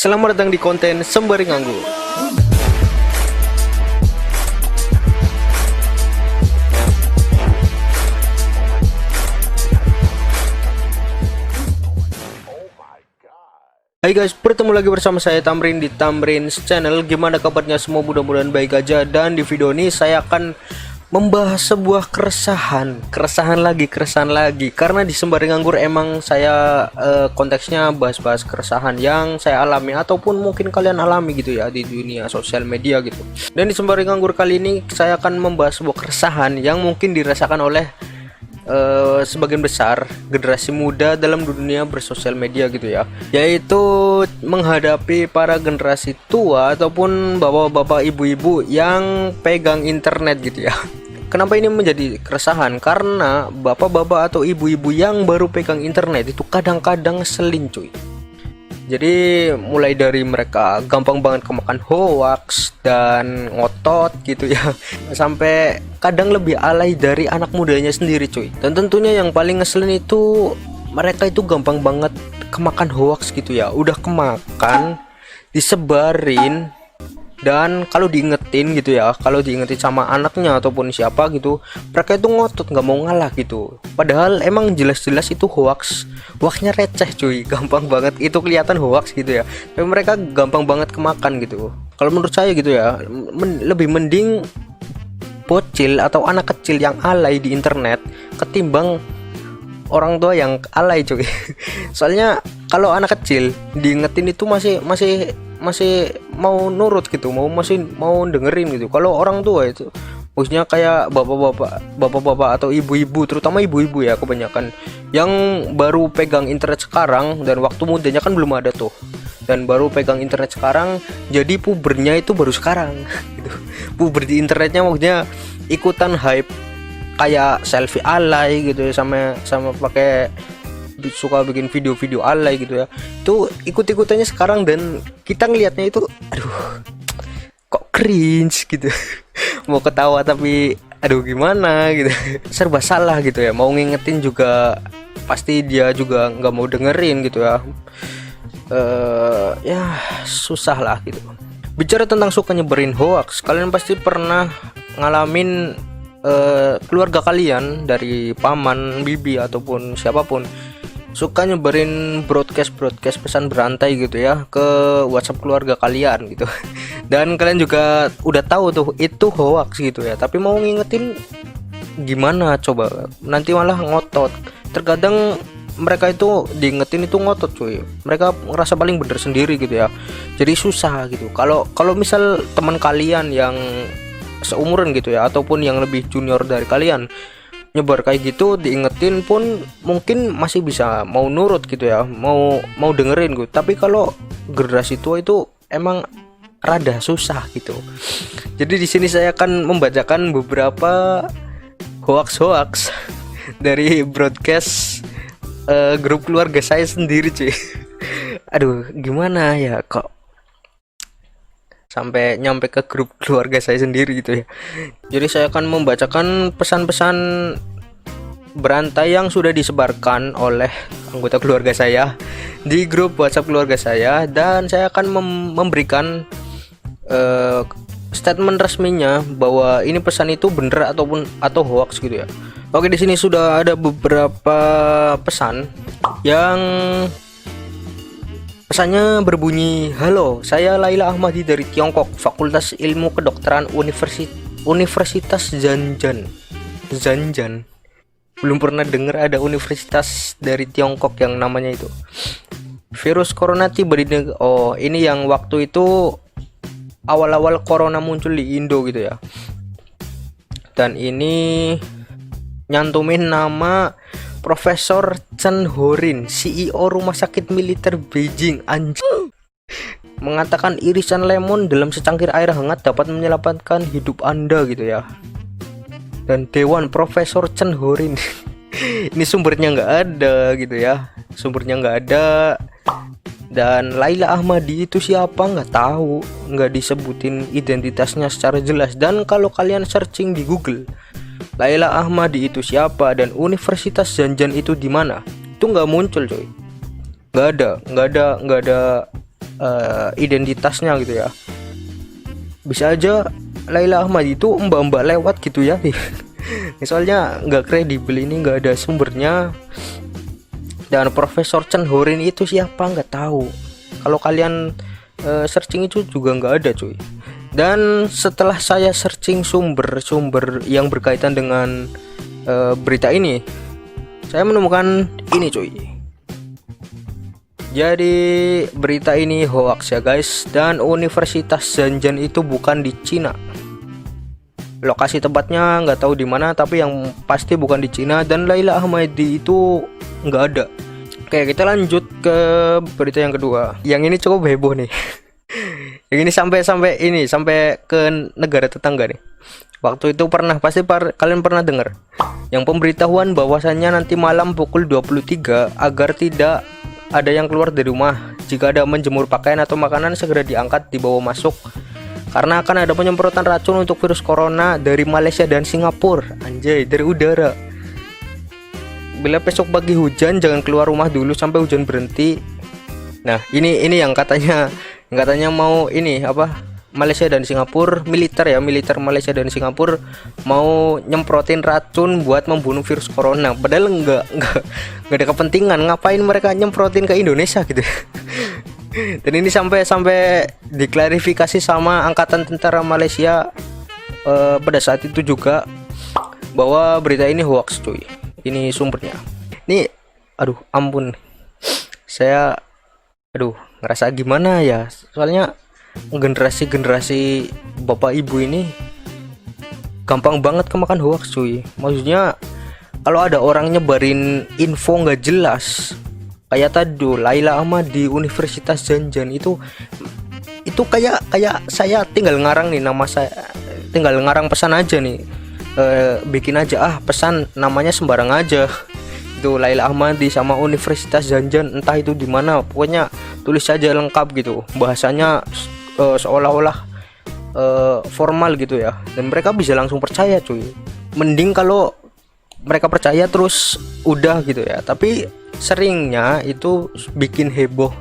Selamat datang di konten Sembari Nganggur. Hai guys, bertemu lagi bersama saya Tamrin di Tamrin's Channel. Gimana kabarnya semua? Mudah-mudahan baik aja. Dan di video ini saya akan membahas sebuah keresahan lagi. Karena di Sembari Nganggur emang saya konteksnya bahas-bahas keresahan yang saya alami ataupun mungkin kalian alami gitu ya di dunia sosial media gitu. Dan di Sembari Nganggur kali ini saya akan membahas sebuah keresahan yang mungkin dirasakan oleh sebagian besar generasi muda dalam dunia bersosial media gitu ya, yaitu menghadapi para generasi tua ataupun bapak-bapak ibu-ibu yang pegang internet gitu ya. Kenapa ini menjadi keresahan? Karena bapak-bapak atau ibu-ibu yang baru pegang internet itu kadang-kadang ngeselin cuy. Jadi mulai dari mereka gampang banget kemakan hoax dan ngotot gitu ya, sampai kadang lebih alay dari anak mudanya sendiri cuy. Dan tentunya yang paling ngeselin itu mereka itu gampang banget kemakan hoax gitu ya. Udah kemakan, disebarin, dan kalau diingetin gitu ya, kalau diingetin sama anaknya ataupun siapa gitu, mereka itu ngotot nggak mau ngalah gitu. Padahal emang jelas-jelas itu hoaxnya receh cuy, gampang banget itu kelihatan hoax gitu ya, tapi mereka gampang banget kemakan gitu. Kalau menurut saya gitu ya, lebih mending bocil atau anak kecil yang alay di internet ketimbang orang tua yang alay cuy. Soalnya kalau anak kecil diingetin itu masih mau nurut gitu, masih mau dengerin gitu. Kalau orang tua itu maksudnya kayak bapak-bapak atau ibu-ibu, terutama ibu-ibu ya kebanyakan, yang baru pegang internet sekarang dan waktu mudanya kan belum ada tuh, dan baru pegang internet sekarang, jadi pubernya itu baru sekarang gitu. Puber di internetnya maksudnya ikutan hype kayak selfie alay gitu ya, sama pakai suka bikin video-video alay gitu ya. Itu ikut-ikutannya sekarang dan kita ngelihatnya itu aduh kok cringe gitu. Mau ketawa tapi aduh gimana gitu. Serba salah gitu ya. Mau ngingetin juga pasti dia juga nggak mau dengerin gitu ya. Ya susah lah gitu. Bicara tentang suka nyebarin hoax, kalian pasti pernah ngalamin keluarga kalian dari paman, bibi ataupun siapapun suka nyebarin broadcast pesan berantai gitu ya ke WhatsApp keluarga kalian gitu. Dan kalian juga udah tahu tuh itu hoax gitu ya, tapi mau ngingetin gimana coba, nanti malah ngotot. Terkadang mereka itu diingetin itu ngotot cuy, mereka ngerasa paling bener sendiri gitu ya, jadi susah gitu. Kalau misal teman kalian yang seumuran gitu ya ataupun yang lebih junior dari kalian nyebar kayak gitu, diingetin pun mungkin masih bisa mau nurut gitu ya, mau dengerin gitu. Tapi kalau generasi tua itu emang rada susah gitu. Jadi di sini saya akan membacakan beberapa hoax dari broadcast grup keluarga saya sendiri cuy. Aduh gimana ya kok sampai nyampe ke grup keluarga saya sendiri gitu ya. Jadi saya akan membacakan pesan-pesan berantai yang sudah disebarkan oleh anggota keluarga saya di grup WhatsApp keluarga saya, dan saya akan memberikan statement resminya bahwa ini pesan itu bener atau hoax gitu ya. Oke, di sini sudah ada beberapa pesan yang pesannya berbunyi, "Halo, saya Laila Ahmadi dari Tiongkok, Fakultas Ilmu Kedokteran Universitas Zanjan. Belum pernah dengar ada universitas dari Tiongkok yang namanya itu. Virus corona tiba di oh, ini yang waktu itu awal-awal corona muncul di Indo gitu ya. Dan ini nyantumin nama Profesor Chen Horin, CEO Rumah Sakit Militer Beijing, anjing, mengatakan irisan lemon dalam secangkir air hangat dapat menyelamatkan hidup Anda gitu ya." Dan Dewan Profesor Chen Horin ini sumbernya nggak ada gitu ya, sumbernya nggak ada. Dan Laila Ahmadi itu siapa nggak tahu, nggak disebutin identitasnya secara jelas. Dan kalau kalian searching di Google Laila Ahmadi itu siapa dan Universitas Zanjan itu di mana, itu nggak muncul coy, nggak ada identitasnya gitu ya. Bisa aja Laila Ahmad itu mbak-mbak lewat gitu ya. Soalnya nggak kredibel, ini nggak ada sumbernya. Dan Profesor Chen Horin itu siapa nggak tahu. Kalau kalian searching itu juga nggak ada cuy. Dan setelah saya searching sumber-sumber yang berkaitan dengan berita ini, saya menemukan ini cuy. Jadi berita ini hoax ya guys, dan Universitas Zanjan itu bukan di Cina. Lokasi tempatnya nggak tahu di mana, tapi yang pasti bukan di Cina, dan Laila Ahmadi itu nggak ada. Oke, kita lanjut ke berita yang kedua. Yang ini cukup heboh nih. Yang ini sampai ke negara tetangga nih. Waktu itu kalian pernah dengar yang pemberitahuan bahwasannya nanti malam pukul 23 agar tidak ada yang keluar dari rumah. Jika ada menjemur pakaian atau makanan segera diangkat dibawa masuk, karena akan ada penyemprotan racun untuk virus corona dari Malaysia dan Singapura. Anjay, dari udara. Bila besok pagi hujan, jangan keluar rumah dulu sampai hujan berhenti. Nah, ini yang katanya mau ini apa? Malaysia dan Singapura, militer Malaysia dan Singapura mau nyemprotin racun buat membunuh virus corona. Padahal nggak ada kepentingan, ngapain mereka nyemprotin ke Indonesia gitu. Dan ini sampai diklarifikasi sama Angkatan Tentara Malaysia pada saat itu juga, bahwa berita ini hoax cuy. Ini sumbernya. Nih, aduh ampun. Saya ngerasa gimana ya, soalnya generasi bapak ibu ini gampang banget kemakan hoax cuy. Maksudnya kalau ada orang nyebarin info nggak jelas kayak tadi Laila Ahmad di Universitas Zanjan itu kayak saya tinggal ngarang nih nama saya, tinggal ngarang pesan aja nih, bikin aja pesan namanya sembarang aja. Itu Laila Ahmadi sama Universitas Zanjan, entah itu di mana, pokoknya tulis saja lengkap gitu, bahasanya seolah-olah formal gitu ya, dan mereka bisa langsung percaya cuy. Mending kalau mereka percaya terus udah gitu ya, tapi seringnya itu bikin heboh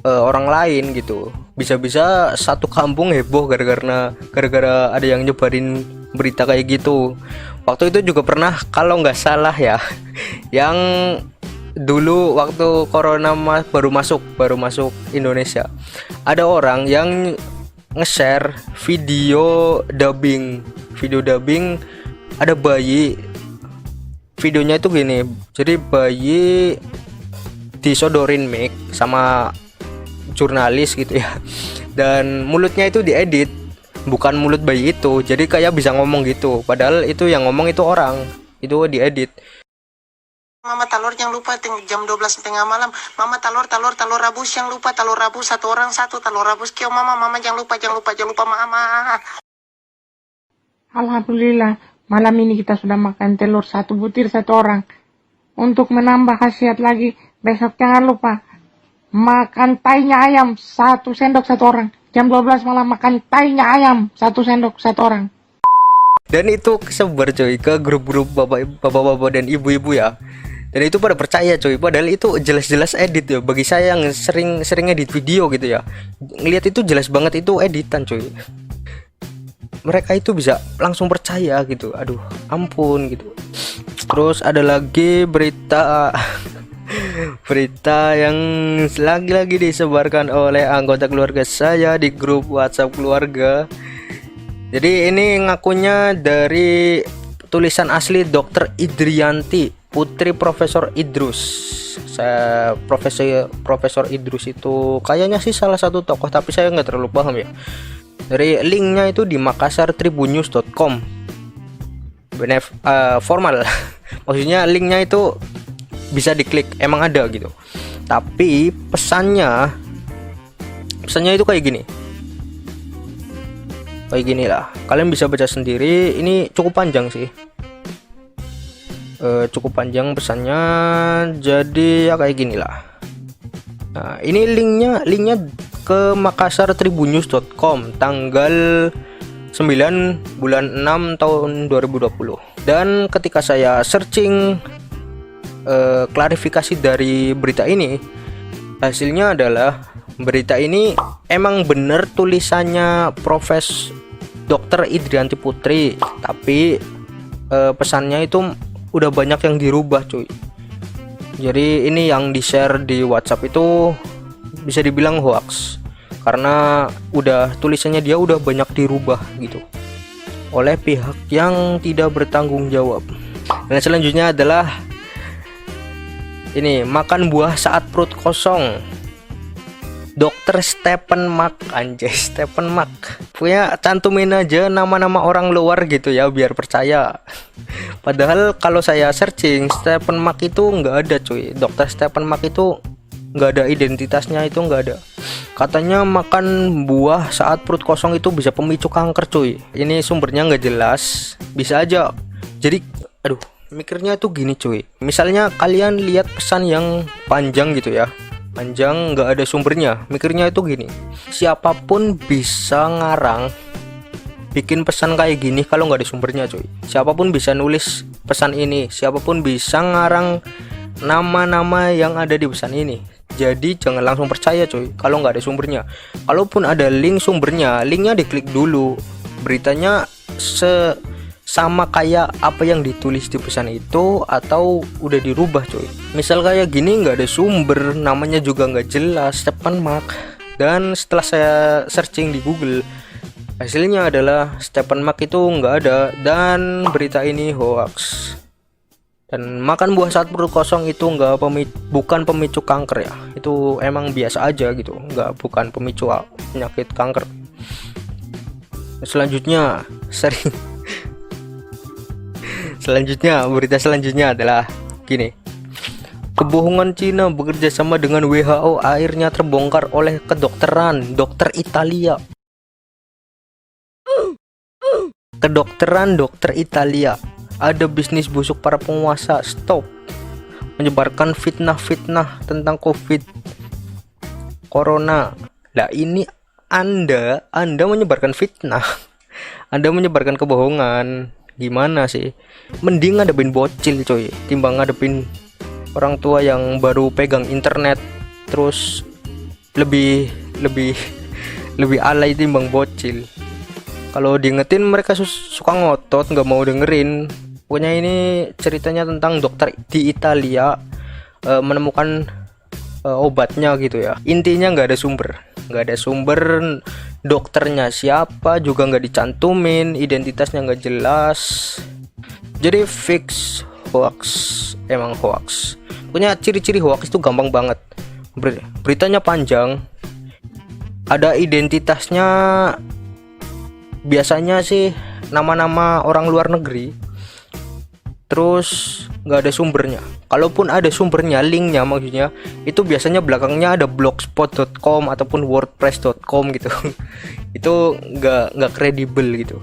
orang lain gitu. Bisa-bisa satu kampung heboh gara-gara ada yang nyebarin berita kayak gitu. Waktu itu juga pernah, kalau nggak salah ya, yang dulu waktu corona baru masuk Indonesia, ada orang yang nge-share video dubbing, ada bayi. Videonya itu gini, jadi bayi disodorin mic sama jurnalis gitu ya, dan mulutnya itu diedit, bukan mulut bayi itu, jadi kayak bisa ngomong gitu, padahal itu yang ngomong itu orang, itu diedit. Mama telur jangan lupa jam 12:30 malam. Mama telur rebus jangan lupa, telur rebus satu orang satu, telur rebus kio mama jangan lupa mama. Alhamdulillah, malam ini kita sudah makan telur 1 butir 1 orang. Untuk menambah khasiat lagi, besok jangan lupa makan tainya ayam 1 sendok 1 orang. Jam 12 malam makan tainya ayam 1 sendok 1 orang. Dan itu kesebar coy ke grup-grup bapak-bapak dan ibu-ibu ya. Dan itu pada percaya coy, padahal itu jelas-jelas edit ya. Bagi saya yang sering edit video gitu ya, ngelihat itu jelas banget itu editan coy. Mereka itu bisa langsung percaya gitu. Aduh, ampun gitu. Terus ada lagi berita yang lagi-lagi disebarkan oleh anggota keluarga saya di grup WhatsApp keluarga. Jadi ini ngakunya dari tulisan asli Dr. Idrianti, putri Profesor Idrus. Profesor Idrus itu kayaknya sih salah satu tokoh, tapi saya nggak terlalu paham ya. Dari linknya itu di makassartribunnews.com. Formal. Maksudnya linknya itu bisa diklik, emang ada gitu. Tapi pesannya itu kayak gini. Kayak gini lah, kalian bisa baca sendiri. Ini cukup panjang sih, cukup panjang pesannya, jadi ya kayak gini lah. Nah, ini linknya ke makassartribunnews.com tanggal 9 bulan 6 tahun 2020. Dan ketika saya searching klarifikasi dari berita ini, hasilnya adalah berita ini emang bener tulisannya Profes Dr. Idrianti Putri, tapi pesannya itu udah banyak yang dirubah cuy. Jadi ini yang di share di WhatsApp itu bisa dibilang hoax, karena udah tulisannya dia udah banyak dirubah gitu oleh pihak yang tidak bertanggung jawab. Dan selanjutnya adalah ini, makan buah saat perut kosong. Dr. Stephen Mark, anjay, Stephen Mark. Punya cantumin aja nama-nama orang luar gitu ya biar percaya. Padahal kalau saya searching Stephen Mark itu nggak ada cuy. Dr. Stephen Mark itu nggak ada identitasnya, itu nggak ada. Katanya makan buah saat perut kosong itu bisa pemicu kanker cuy. Ini sumbernya nggak jelas, bisa aja. Jadi aduh, mikirnya tuh gini cuy, misalnya kalian lihat pesan yang panjang gitu ya, panjang nggak ada sumbernya, mikirnya itu gini, siapapun bisa ngarang bikin pesan kayak gini kalau nggak ada sumbernya cuy. Siapapun bisa nulis pesan ini, siapapun bisa ngarang nama-nama yang ada di pesan ini. Jadi jangan langsung percaya cuy kalau nggak ada sumbernya. Kalaupun ada link sumbernya, linknya diklik dulu, beritanya sama kayak apa yang ditulis di pesan itu atau udah dirubah cuy. Misal kayak gini nggak ada sumber, namanya juga nggak jelas, Stephen Mark. Dan setelah saya searching di Google, hasilnya adalah Stephen Mark itu nggak ada dan berita ini hoax. Dan makan buah saat perut kosong itu bukan pemicu kanker ya, itu emang biasa aja gitu, bukan pemicu penyakit kanker. Selanjutnya berita selanjutnya adalah gini, kebohongan Cina bekerja sama dengan WHO akhirnya terbongkar oleh kedokteran dokter Italia. Kedokteran dokter Italia, ada bisnis busuk para penguasa, stop menyebarkan fitnah-fitnah tentang COVID Corona. Lah ini Anda menyebarkan fitnah, Anda menyebarkan kebohongan. Gimana sih? Mending ngadepin bocil coy timbang ngadepin orang tua yang baru pegang internet, terus lebih alay timbang bocil. Kalau diingetin mereka suka ngotot, nggak mau dengerin. Pokoknya ini ceritanya tentang dokter di Italia menemukan obatnya gitu ya. Intinya nggak ada sumber, dokternya siapa juga nggak dicantumin, identitasnya nggak jelas. Jadi fix hoax, emang hoax. Pokoknya ciri-ciri hoax itu gampang banget. Beritanya panjang, ada identitasnya. Biasanya sih nama-nama orang luar negeri, terus nggak ada sumbernya. Kalaupun ada sumbernya, linknya maksudnya, itu biasanya belakangnya ada blogspot.com ataupun wordpress.com gitu. Itu nggak kredibel gitu.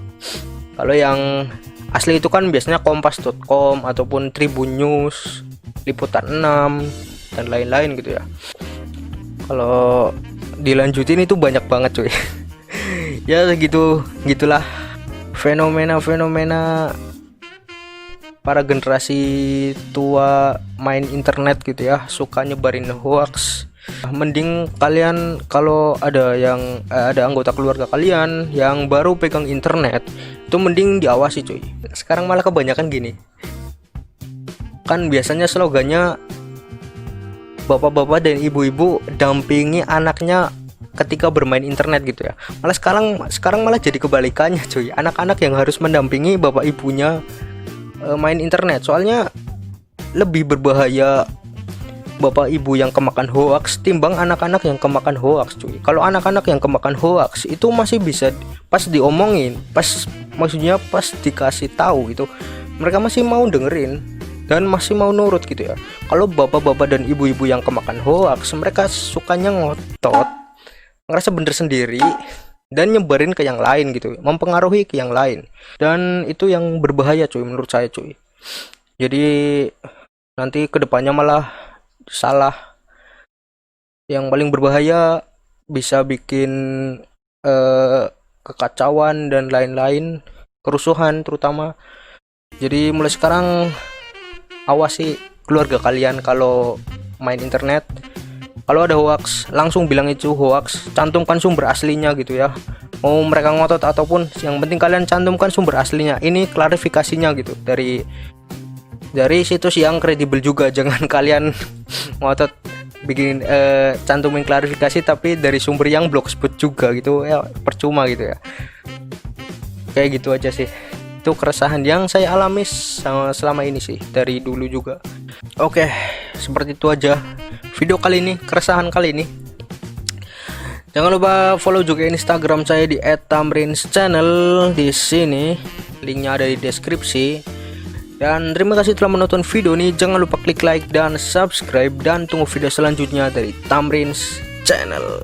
Kalau yang asli itu kan biasanya kompas.com ataupun Tribun News, Liputan 6 dan lain-lain gitu ya. Kalau dilanjutin itu banyak banget cuy. Ya gitulah fenomena para generasi tua main internet gitu ya, suka nyebarin hoax. Mending kalian kalau ada anggota keluarga kalian yang baru pegang internet, itu mending diawasi cuy. Sekarang malah kebanyakan gini, kan biasanya slogannya bapak-bapak dan ibu-ibu dampingi anaknya ketika bermain internet gitu ya. Malah sekarang malah jadi kebalikannya cuy, anak-anak yang harus mendampingi bapak ibunya main internet. Soalnya lebih berbahaya bapak ibu yang kemakan hoax timbang anak-anak yang kemakan hoax cuy. Kalau anak-anak yang kemakan hoax itu masih bisa pas diomongin, maksudnya pas dikasih tahu itu mereka masih mau dengerin dan masih mau nurut gitu ya. Kalau bapak-bapak dan ibu-ibu yang kemakan hoax, mereka sukanya ngotot, ngerasa bener sendiri dan nyebarin ke yang lain gitu, mempengaruhi ke yang lain, dan itu yang berbahaya cuy menurut saya cuy. Jadi nanti kedepannya malah salah. Yang paling berbahaya bisa bikin kekacauan dan lain-lain, kerusuhan terutama. Jadi mulai sekarang awasi keluarga kalian kalau main internet, Kalau ada hoax langsung bilang itu hoax, cantumkan sumber aslinya gitu ya. Mau mereka ngotot ataupun yang penting kalian cantumkan sumber aslinya. Ini klarifikasinya gitu dari situs yang kredibel juga. Jangan kalian ngotot bikin cantumin klarifikasi tapi dari sumber yang blogspot juga gitu ya, percuma gitu ya. Kayak gitu aja sih. Itu keresahan yang saya alami selama ini sih, dari dulu juga. Oke, seperti itu aja video kali ini, keresahan kali ini. Jangan lupa follow juga Instagram saya di @tamrinschannel di sini. Linknya ada di deskripsi. Dan terima kasih telah menonton video ini. Jangan lupa klik like dan subscribe, dan tunggu video selanjutnya dari Tamrin's Channel.